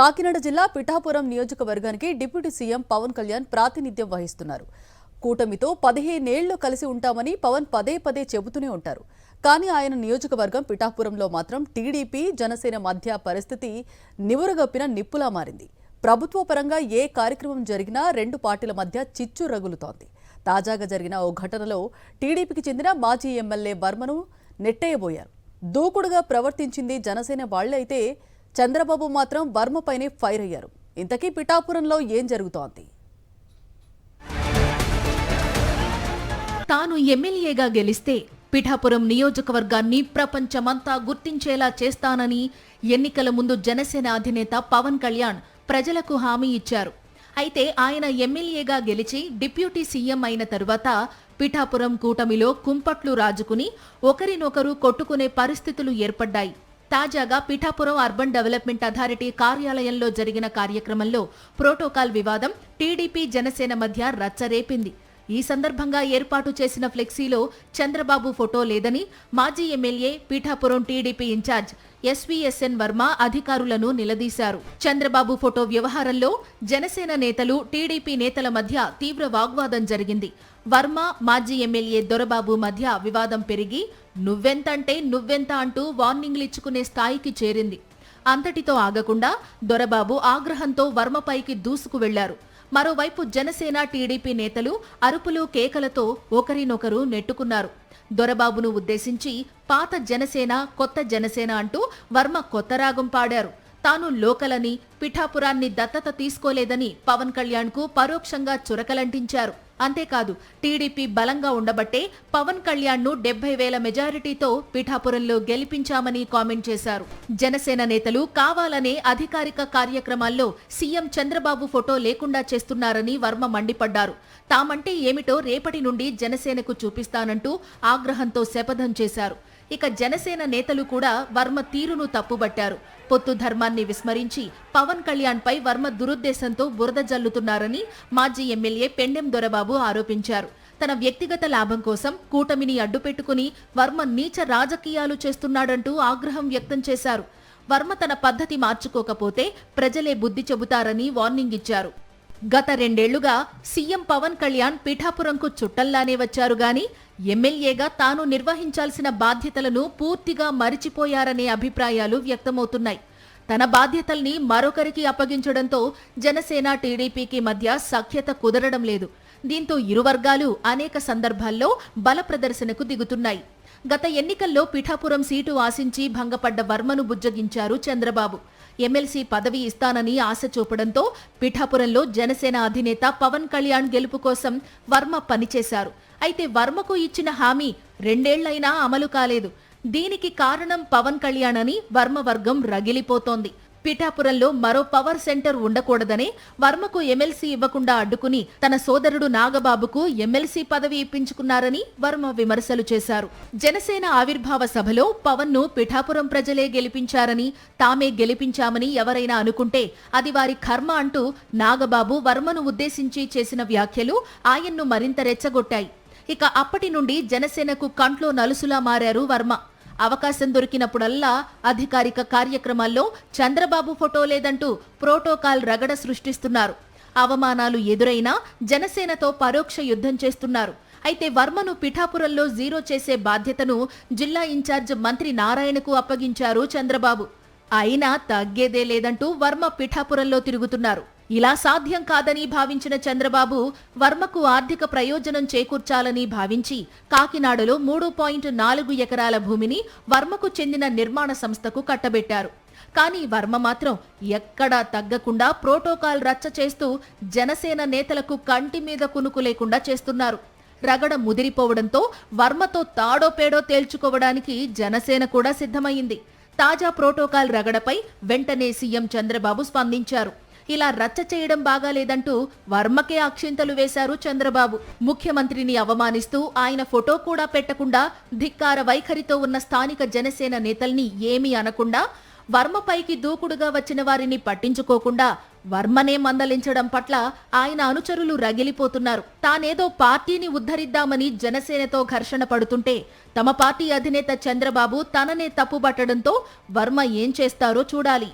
కాకినాడ జిల్లా పిఠాపురం నియోజకవర్గానికి deputy CM Pawan Kalyan ప్రాతినిధ్యం వహిస్తున్నారు. కూటమితో 15 ఏళ్లు కలిసి ఉంటామని పవన్ పదే పదే చెబుతూనే ఉంటారు. కానీ ఆయన నియోజకవర్గం పిఠాపురంలో మాత్రం టీడీపీ జనసేన మధ్య పరిస్థితి నివురుగప్పిన నిప్పులా మారింది. ప్రభుత్వ పరంగా ఏ కార్యక్రమం జరిగినా రెండు పార్టీల మధ్య చిచ్చు రగులుతోంది. తాజాగా జరిగిన ఓ ఘటనలో టీడీపీకి చెందిన మాజీ ఎమ్మెల్యే వర్మను నెట్టేయబోయారు. దూకుడుగా ప్రవర్తించింది జనసేన వాళ్లైతే చంద్రబాబు మాత్రం వర్మపైనే ఫైర్ అయ్యారు. ఇంతకీ పిఠాపురంలో ఏం జరుగుతోంది? తాను ఎమ్మెల్యేగా గెలిస్తే పిఠాపురం నియోజకవర్గాన్ని ప్రపంచమంతా గుర్తించేలా చేస్తానని ఎన్నికల ముందు జనసేన అధినేత పవన్ కళ్యాణ్ ప్రజలకు హామీ ఇచ్చారు. అయితే ఆయన ఎమ్మెల్యేగా గెలిచి డిప్యూటీ సీఎం అయిన తరువాత పిఠాపురం కూటమిలో కుంపట్లు రాజుకుని ఒకరినొకరు కొట్టుకునే పరిస్థితులు ఏర్పడ్డాయి. తాజాగా పిఠాపురం అర్బన్ డెవలప్మెంట్ అథారిటీ కార్యాలయంలో జరిగిన కార్యక్రమంలో ప్రోటోకాల్ వివాదం టీడీపీ జనసేన మధ్య రచ్చరేపింది. ఈ సందర్భంగా ఏర్పాటు చేసిన ఫ్లెక్సీలో చంద్రబాబు ఫోటో లేదని మాజీ MLA Pithapuram TDP in charge SVSN Varma అధికారులను నిలదీశారు. చంద్రబాబు ఫోటో వ్యవహారంలో జనసేన నేతలు టీడీపీ నేతల మధ్య తీవ్ర వాగ్వాదం జరిగింది. వర్మ మాజీ ఎమ్మెల్యే దొరబాబు మధ్య వివాదం పెరిగి నువ్వెంతంటే నువ్వెంత అంటూ వార్నింగ్లిచ్చుకునే స్థాయికి చేరింది. అంతటితో ఆగకుండా దొరబాబు ఆగ్రహంతో వర్మపైకి దూసుకు వెళ్లారు. మరోవైపు జనసేన టీడీపీ నేతలు అరుపులు కేకలతో ఒకరినొకరు నెట్టుకున్నారు. దొరబాబును ఉద్దేశించి పాత జనసేన కొత్త జనసేన అంటూ వర్మ కొత్త రాగం పాడారు. తాను లోకలని, పిఠాపురాన్ని దత్తత తీసుకోలేదని పవన్ కళ్యాణ్కు పరోక్షంగా చురకలంటించారు. అంతేకాదు టీడీపీ బలంగా ఉండబట్టే పవన్ కళ్యాణ్ను 70,000 మెజారిటీతో పిఠాపురంలో గెలిపించామని కామెంట్ చేశారు. జనసేన నేతలు కావాలనే అధికారిక కార్యక్రమాల్లో సీఎం చంద్రబాబు ఫోటో లేకుండా చేస్తున్నారని వర్మ మండిపడ్డారు. తామంటే ఏమిటో రేపటి నుండి జనసేనకు చూపిస్తానంటూ ఆగ్రహంతో శపథం చేశారు. ఇక జనసేన నేతలు కూడా వర్మ తీరును తప్పుబట్టారు. పొత్తు ధర్మాన్ని విస్మరించి పవన్ కళ్యాణ్ పై వర్మ దురుద్దేశంతో బురద జల్లుతున్నారని మాజీ ఎమ్మెల్యే పెండెం దొరబాబు ఆరోపించారు. తన వ్యక్తిగత లాభం కోసం కూటమిని అడ్డుపెట్టుకుని వర్మ నీచ రాజకీయాలు చేస్తున్నాడంటూ ఆగ్రహం వ్యక్తం చేశారు. వర్మ తన పద్ధతి మార్చుకోకపోతే ప్రజలే బుద్ధి చెబుతారని వార్నింగ్ ఇచ్చారు. గత 2 ఏళ్లుగా సీఎం పవన్ కళ్యాణ్ పిఠాపురంకు చుట్టల్లానే వచ్చారు గాని ఎమ్మెల్యేగా తాను నిర్వహించాల్సిన బాధ్యతలను పూర్తిగా మరిచిపోయారనే అభిప్రాయాలు వ్యక్తమవుతున్నాయి. తన బాధ్యతల్ని మరొకరికి అప్పగించడంతో జనసేన టీడీపీకి మధ్య సఖ్యత కుదరడం లేదు. దీంతో ఇరు వర్గాలు అనేక సందర్భాల్లో బల ప్రదర్శనకు దిగుతున్నాయి. గత ఎన్నికల్లో పిఠాపురం సీటు ఆశించి భంగపడ్డ వర్మను బుజ్జగించారు చంద్రబాబు. ఎమ్మెల్సీ పదవి ఇస్తానని ఆశ చూపడంతో పిఠాపురంలో జనసేన అధినేత పవన్ కళ్యాణ్ గెలుపు కోసం వర్మ పనిచేశారు. అయితే వర్మకు ఇచ్చిన హామీ 2 ఏళ్లైనా అమలు కాలేదు. దీనికి కారణం పవన్ కళ్యాణ్ అని వర్మ వర్గం రగిలిపోతోంది. పిఠాపురంలో మరో పవర్ సెంటర్ ఉండకూడదనే వర్మకు ఎమ్మెల్సీ ఇవ్వకుండా అడ్డుకుని తన సోదరుడు నాగబాబుకు ఎమ్మెల్సీ పదవి ఇప్పించుకున్నారని వర్మ విమర్శలు చేశారు. జనసేన ఆవిర్భావ సభలో పవన్ ను పిఠాపురం ప్రజలే గెలిపించారని, తామే గెలిపించామని ఎవరైనా అనుకుంటే అది వారి కర్మ అంటూ నాగబాబు వర్మను ఉద్దేశించి చేసిన వ్యాఖ్యలు ఆయన్ను మరింత రెచ్చగొట్టాయి. ఇక అప్పటి నుండి జనసేనకు కంట్లో నలుసులా మారారు వర్మ. అవకాశం దొరికినప్పుడల్లా అధికారిక కార్యక్రమాల్లో చంద్రబాబు ఫోటో లేదంటూ ప్రోటోకాల్ రగడ సృష్టిస్తున్నారు. అవమానాలు ఎదురైనా జనసేనతో పరోక్ష యుద్ధం చేస్తున్నారు. అయితే వర్మను పిఠాపురంలో జీరో చేసే బాధ్యతను జిల్లా ఇన్ఛార్జ్ మంత్రి నారాయణకు అప్పగించారు చంద్రబాబు. అయినా తగ్గేదే లేదంటూ వర్మ పిఠాపురంలో తిరుగుతున్నారు. ఇలా సాధ్యం కాదని భావించిన చంద్రబాబు వర్మకు ఆర్థిక ప్రయోజనం చేకూర్చాలని భావించి కాకినాడలో 3.4 ఎకరాల భూమిని వర్మకు చెందిన నిర్మాణ సంస్థకు కట్టబెట్టారు. కానీ వర్మ మాత్రం ఎక్కడా తగ్గకుండా ప్రోటోకాల్ రచ్చ చేస్తూ జనసేన నేతలకు కంటి మీద కునుకు లేకుండా చేస్తున్నారు. రగడ ముదిరిపోవడంతో వర్మతో తాడో పేడో తేల్చుకోవడానికి జనసేన కూడా సిద్ధమైంది. తాజా ప్రోటోకాల్ రగడపై వెంటనే సీఎం చంద్రబాబు స్పందించారు. ఇలా రచ్చ చేయడం బాగాలేదంటూ వర్మకే అక్షింతలు వేశారు చంద్రబాబు. ముఖ్యమంత్రిని అవమానిస్తూ ఆయన ఫోటో కూడా పెట్టకుండా ధిక్కార వైఖరితో ఉన్న స్థానిక జనసేన నేతల్ని ఏమీ అనకుండా వర్మపైకి దూకుడుగా వచ్చిన వారిని పట్టించుకోకుండా వర్మనే మందలించడం పట్ల ఆయన అనుచరులు రగిలిపోతున్నారు. తానేదో పార్టీని ఉద్ధరిద్దామని జనసేనతో ఘర్షణ పడుతుంటే తమ పార్టీ అధినేత చంద్రబాబు తననే తప్పుబట్టడంతో వర్మ ఏం చేస్తారో చూడాలి.